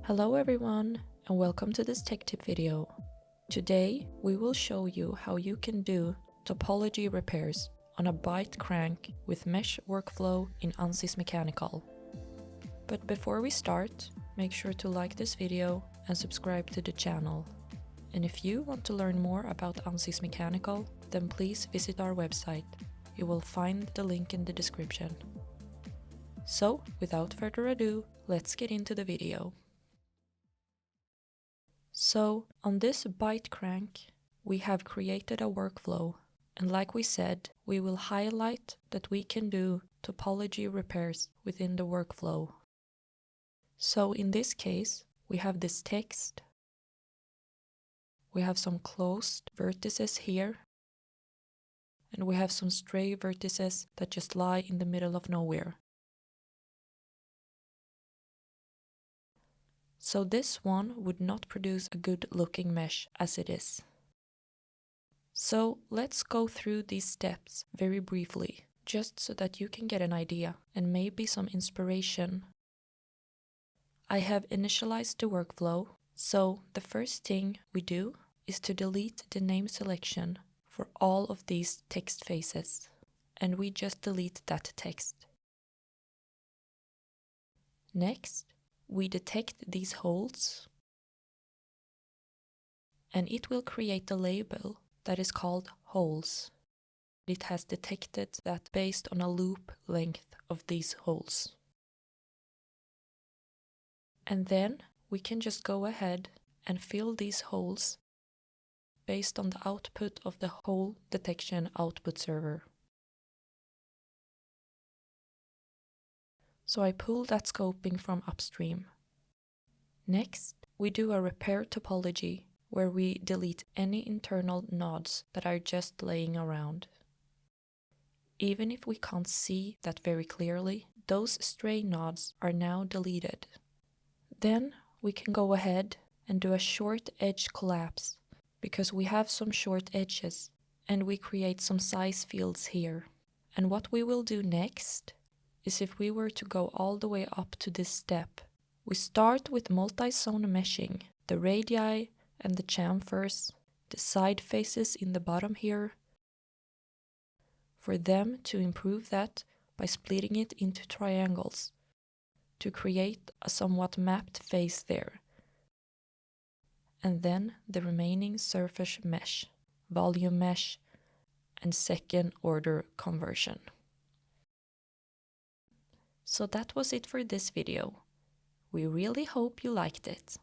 Hello everyone, and welcome to this tech tip video. Today we will show you how you can do topology repairs on a byte crank with mesh workflow in Ansys Mechanical. But before we start, make sure to like this video and subscribe to the channel. And if you want to learn more about Ansys Mechanical, then please visit our website. You will find the link in the description. So, without further ado, let's get into the video. So, on this byte crank, we have created a workflow, and like we said, we will highlight that we can do topology repairs within the workflow. So in this case, we have this text, we have some closed vertices here, and we have some stray vertices that just lie in the middle of nowhere. So this one would not produce a good looking mesh as it is. So let's go through these steps very briefly, just so that you can get an idea and maybe some inspiration. I have initialized the workflow, so the first thing we do is to delete the name selection for all of these text faces, and we just delete that text. Next, we detect these holes, and it will create a label that is called holes. It has detected that based on a loop length of these holes. And then we can just go ahead and fill these holes based on the output of the hole detection output server. So I pull that scoping from upstream. Next, we do a repair topology where we delete any internal nodes that are just laying around. Even if we can't see that very clearly, those stray nodes are now deleted. Then we can go ahead and do a short edge collapse, because we have some short edges, and we create some size fields here. And what we will do next is, if we were to go all the way up to this step, we start with multi-zone meshing, the radii and the chamfers, the side faces in the bottom here, for them to improve that by splitting it into triangles to create a somewhat mapped face there. And then the remaining surface mesh, volume mesh, and second order conversion. So that was it for this video. We really hope you liked it.